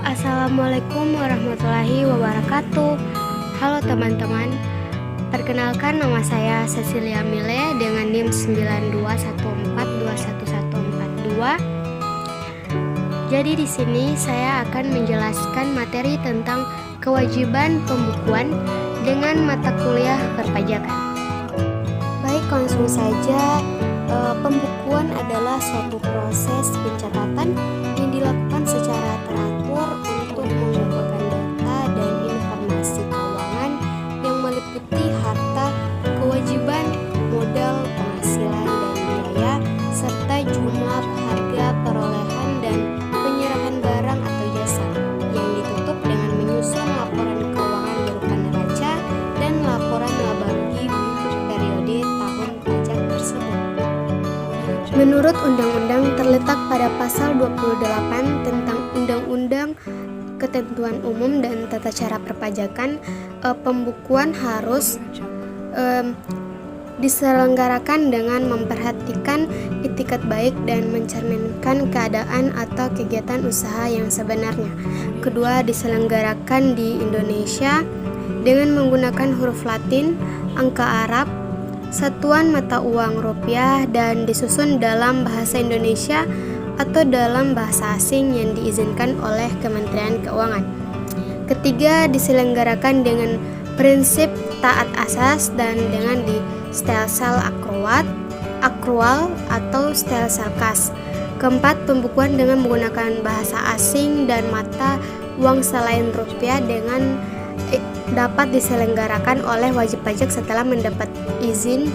Assalamualaikum warahmatullahi wabarakatuh. Halo teman-teman, perkenalkan nama saya Cecilia Mile dengan NIM 9214211142. Jadi di sini saya akan menjelaskan materi tentang kewajiban pembukuan dengan mata kuliah perpajakan. Baik, langsung saja. Pembukuan adalah suatu proses pencatatan yang dilakukan secara teratur untuk mengumpulkan data dan informasi keuangan yang meliputi harta, kewajiban, modal, penghasilan dan biaya, serta jumlah, harga, perolehan, dan penyerahan barang atau jasa yang ditutup dengan menyusun laporan keuangan berupa neraca dan laporan laba rugi untuk periode tahun pajak tersebut. Menurut undang-undang terletak pada pasal 28 tentang Undang-Undang Ketentuan Umum dan Tata Cara Perpajakan, pembukuan harus diselenggarakan dengan memperhatikan itikat baik dan mencerminkan keadaan atau kegiatan usaha yang sebenarnya. Kedua, diselenggarakan di Indonesia dengan menggunakan huruf Latin, angka Arab, satuan mata uang rupiah, dan disusun dalam bahasa Indonesia atau dalam bahasa asing yang diizinkan oleh Kementerian Keuangan. Ketiga, diselenggarakan dengan prinsip taat asas dan dengan di stelsel akrual atau stelsel kas. Keempat, pembukuan dengan menggunakan bahasa asing dan mata uang selain rupiah dengan dapat diselenggarakan oleh wajib pajak setelah mendapat izin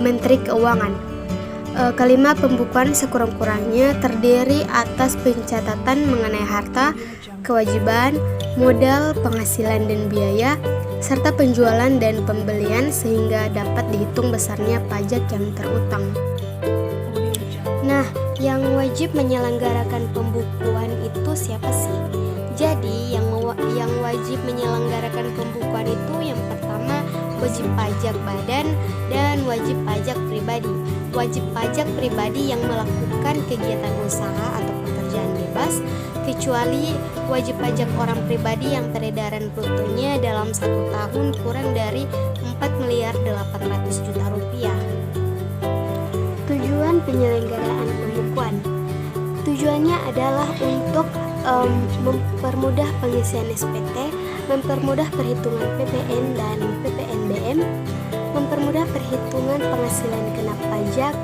Menteri Keuangan. Kelima, pembukuan sekurang-kurangnya terdiri atas pencatatan mengenai harta, kewajiban, modal, penghasilan dan biaya, serta penjualan dan pembelian sehingga dapat dihitung besarnya pajak yang terutang. Nah, yang wajib menyelenggarakan pembukuan itu siapa sih? Jadi yang wajib menyelenggarakan pembukuan itu yang pertama wajib pajak badan dan wajib pajak pribadi. Wajib pajak pribadi yang melakukan kegiatan usaha atau pekerjaan bebas, kecuali wajib pajak orang pribadi yang peredaran brutonya dalam 1 tahun kurang dari 4.800.000.000 rupiah. Tujuan penyelenggaraan pembukuan. Tujuannya adalah untuk mempermudah pengisian SPT, mempermudah perhitungan PPN dan PPNBM, mempermudah perhitungan penghasilan kena pajak,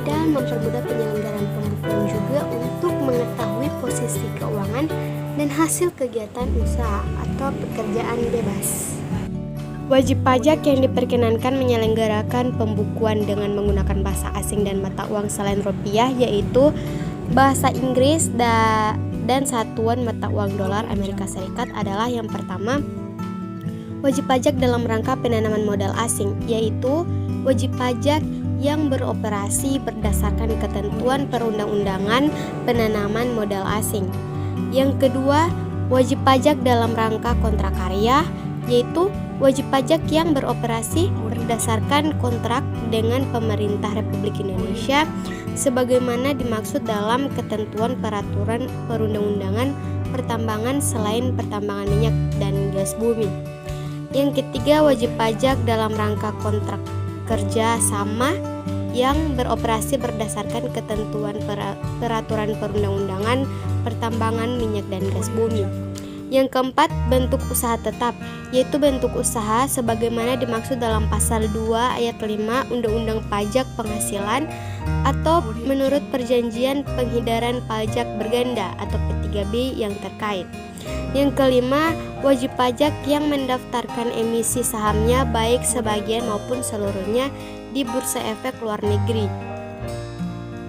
dan mempermudah penyelenggaraan pembukuan juga untuk mengetahui posisi keuangan dan hasil kegiatan usaha atau pekerjaan bebas. Wajib pajak yang diperkenankan menyelenggarakan pembukuan dengan menggunakan bahasa asing dan mata uang selain rupiah yaitu bahasa Inggris dan satuan mata uang dolar Amerika Serikat adalah yang pertama, wajib pajak dalam rangka penanaman modal asing, yaitu wajib pajak yang beroperasi berdasarkan ketentuan perundang-undangan penanaman modal asing. Yang kedua, wajib pajak dalam rangka kontrak karya, yaitu wajib pajak yang beroperasi berdasarkan kontrak dengan pemerintah Republik Indonesia sebagaimana dimaksud dalam ketentuan peraturan perundang-undangan pertambangan selain pertambangan minyak dan gas bumi. Yang ketiga, wajib pajak dalam rangka kontrak kerja sama yang beroperasi berdasarkan ketentuan peraturan perundang-undangan pertambangan minyak dan gas bumi. Yang keempat, bentuk usaha tetap, yaitu bentuk usaha sebagaimana dimaksud dalam pasal 2 ayat 5 Undang-Undang Pajak Penghasilan atau menurut perjanjian penghindaran pajak berganda atau P3B yang terkait. Yang kelima, wajib pajak yang mendaftarkan emisi sahamnya baik sebagian maupun seluruhnya di Bursa Efek Luar Negeri.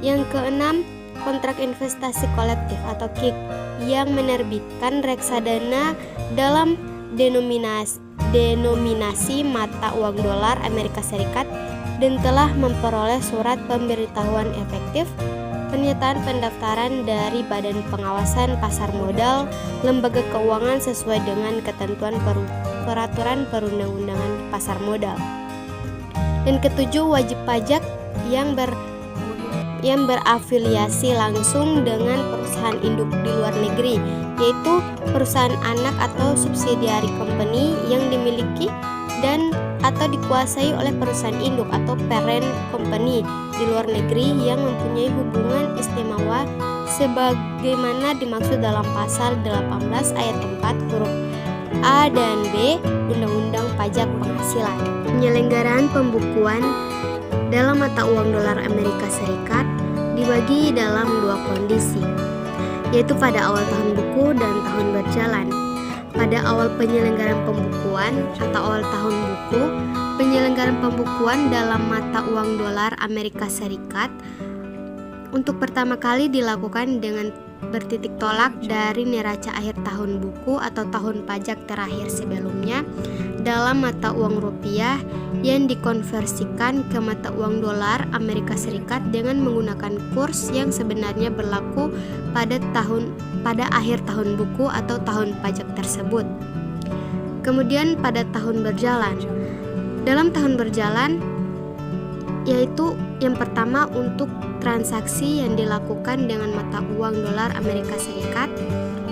Yang keenam, kontrak investasi kolektif atau KIK yang menerbitkan reksadana dalam denominasi mata uang dolar Amerika Serikat dan telah memperoleh surat pemberitahuan efektif pernyataan pendaftaran dari Badan Pengawasan Pasar Modal Lembaga Keuangan sesuai dengan ketentuan peraturan perundang-undangan pasar modal. Dan ketujuh, wajib pajak yang yang berafiliasi langsung dengan perusahaan induk di luar negeri, yaitu perusahaan anak atau subsidiary company yang dimiliki dan atau dikuasai oleh perusahaan induk atau parent company di luar negeri yang mempunyai hubungan istimewa sebagaimana dimaksud dalam pasal 18 ayat 4 huruf A dan B Undang-Undang Pajak Penghasilan. Penyelenggaraan pembukuan dalam mata uang dolar Amerika Serikat dibagi dalam dua kondisi, yaitu pada awal tahun buku dan tahun berjalan. Pada awal penyelenggaraan pembukuan atau awal tahun buku, penyelenggaraan pembukuan dalam mata uang dolar Amerika Serikat untuk pertama kali dilakukan dengan bertitik tolak dari neraca akhir tahun buku atau tahun pajak terakhir sebelumnya dalam mata uang rupiah yang dikonversikan ke mata uang dolar Amerika Serikat dengan menggunakan kurs yang sebenarnya berlaku pada akhir tahun buku atau tahun pajak tersebut. Kemudian pada tahun berjalan. Dalam tahun berjalan yaitu yang pertama untuk transaksi yang dilakukan dengan mata uang dolar Amerika Serikat,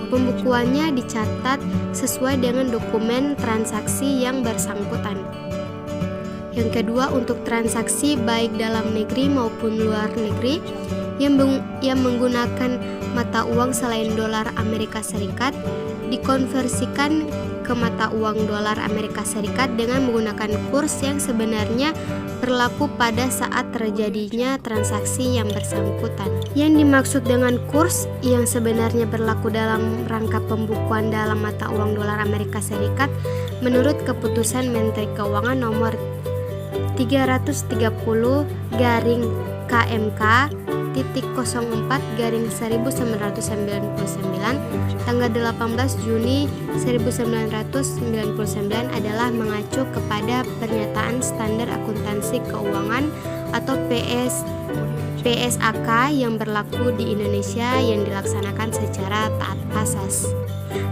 pembukuannya dicatat sesuai dengan dokumen transaksi yang bersangkutan. Yang kedua, untuk transaksi baik dalam negeri maupun luar negeri yang menggunakan mata uang selain dolar Amerika Serikat dikonversikan ke mata uang dolar Amerika Serikat dengan menggunakan kurs yang sebenarnya berlaku pada saat terjadinya transaksi yang bersangkutan. Yang dimaksud dengan kurs yang sebenarnya berlaku dalam rangka pembukuan dalam mata uang dolar Amerika Serikat menurut keputusan Menteri Keuangan nomor 330/KMK 04/1999 tanggal 18 Juni 1999 adalah mengacu kepada pernyataan standar akuntansi keuangan atau PSAK yang berlaku di Indonesia yang dilaksanakan secara taat asas.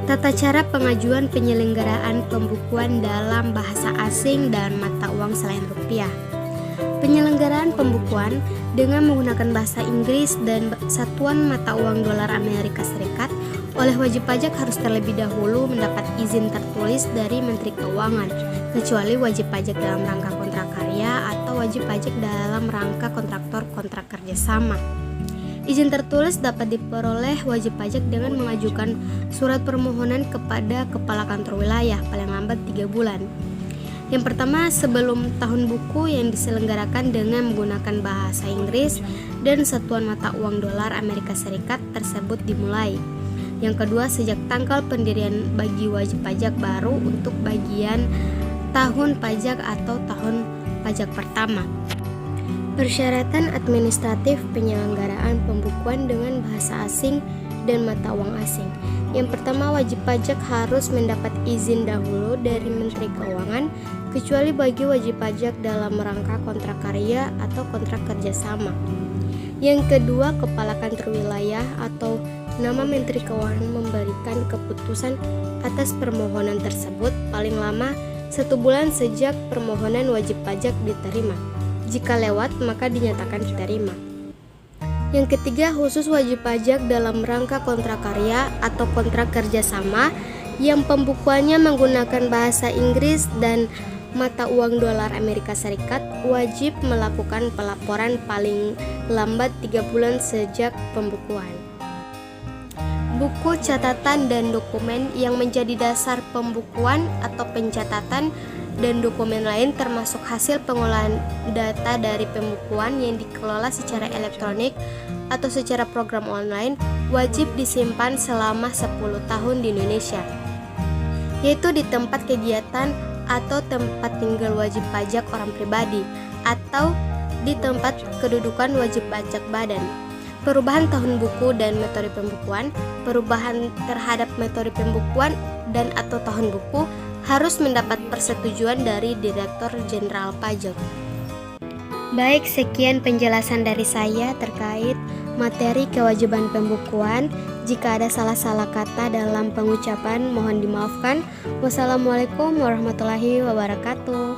Tata cara pengajuan penyelenggaraan pembukuan dalam bahasa asing dan mata uang selain rupiah. Penyelenggaraan pembukuan dengan menggunakan bahasa Inggris dan satuan mata uang dolar Amerika Serikat oleh wajib pajak harus terlebih dahulu mendapat izin tertulis dari Menteri Keuangan, kecuali wajib pajak dalam rangka kontrak karya atau wajib pajak dalam rangka kontraktor kontrak kerjasama. Izin tertulis dapat diperoleh wajib pajak dengan mengajukan surat permohonan kepada Kepala Kantor Wilayah paling lambat 3 bulan. Yang pertama, sebelum tahun buku yang diselenggarakan dengan menggunakan bahasa Inggris dan satuan mata uang dolar Amerika Serikat tersebut dimulai. Yang kedua, sejak tanggal pendirian bagi wajib pajak baru untuk bagian tahun pajak atau tahun pajak pertama. Persyaratan administratif penyelenggaraan pembukuan dengan bahasa asing dan mata uang asing. Yang pertama, wajib pajak harus mendapat izin dahulu dari Menteri Keuangan, kecuali bagi wajib pajak dalam rangka kontrak karya atau kontrak kerjasama. Yang kedua, Kepala Kantor Wilayah atau nama Menteri Keuangan memberikan keputusan atas permohonan tersebut paling lama 1 bulan sejak permohonan wajib pajak diterima. Jika lewat, maka dinyatakan diterima. Yang ketiga, khusus wajib pajak dalam rangka kontrak karya atau kontrak kerjasama yang pembukuannya menggunakan bahasa Inggris dan mata uang dolar Amerika Serikat wajib melakukan pelaporan paling lambat 3 bulan sejak pembukuan. Buku catatan dan dokumen yang menjadi dasar pembukuan atau pencatatan dan dokumen lain termasuk hasil pengolahan data dari pembukuan yang dikelola secara elektronik atau secara program online wajib disimpan selama 10 tahun di Indonesia, yaitu di tempat kegiatan atau tempat tinggal wajib pajak orang pribadi atau di tempat kedudukan wajib pajak badan. Perubahan tahun buku dan metode pembukuan, perubahan terhadap metode pembukuan dan atau tahun buku harus mendapat persetujuan dari Direktur Jenderal Pajak. Baik, sekian penjelasan dari saya terkait materi kewajiban pembukuan. Jika ada salah-salah kata dalam pengucapan, mohon dimaafkan. Wassalamualaikum warahmatullahi wabarakatuh.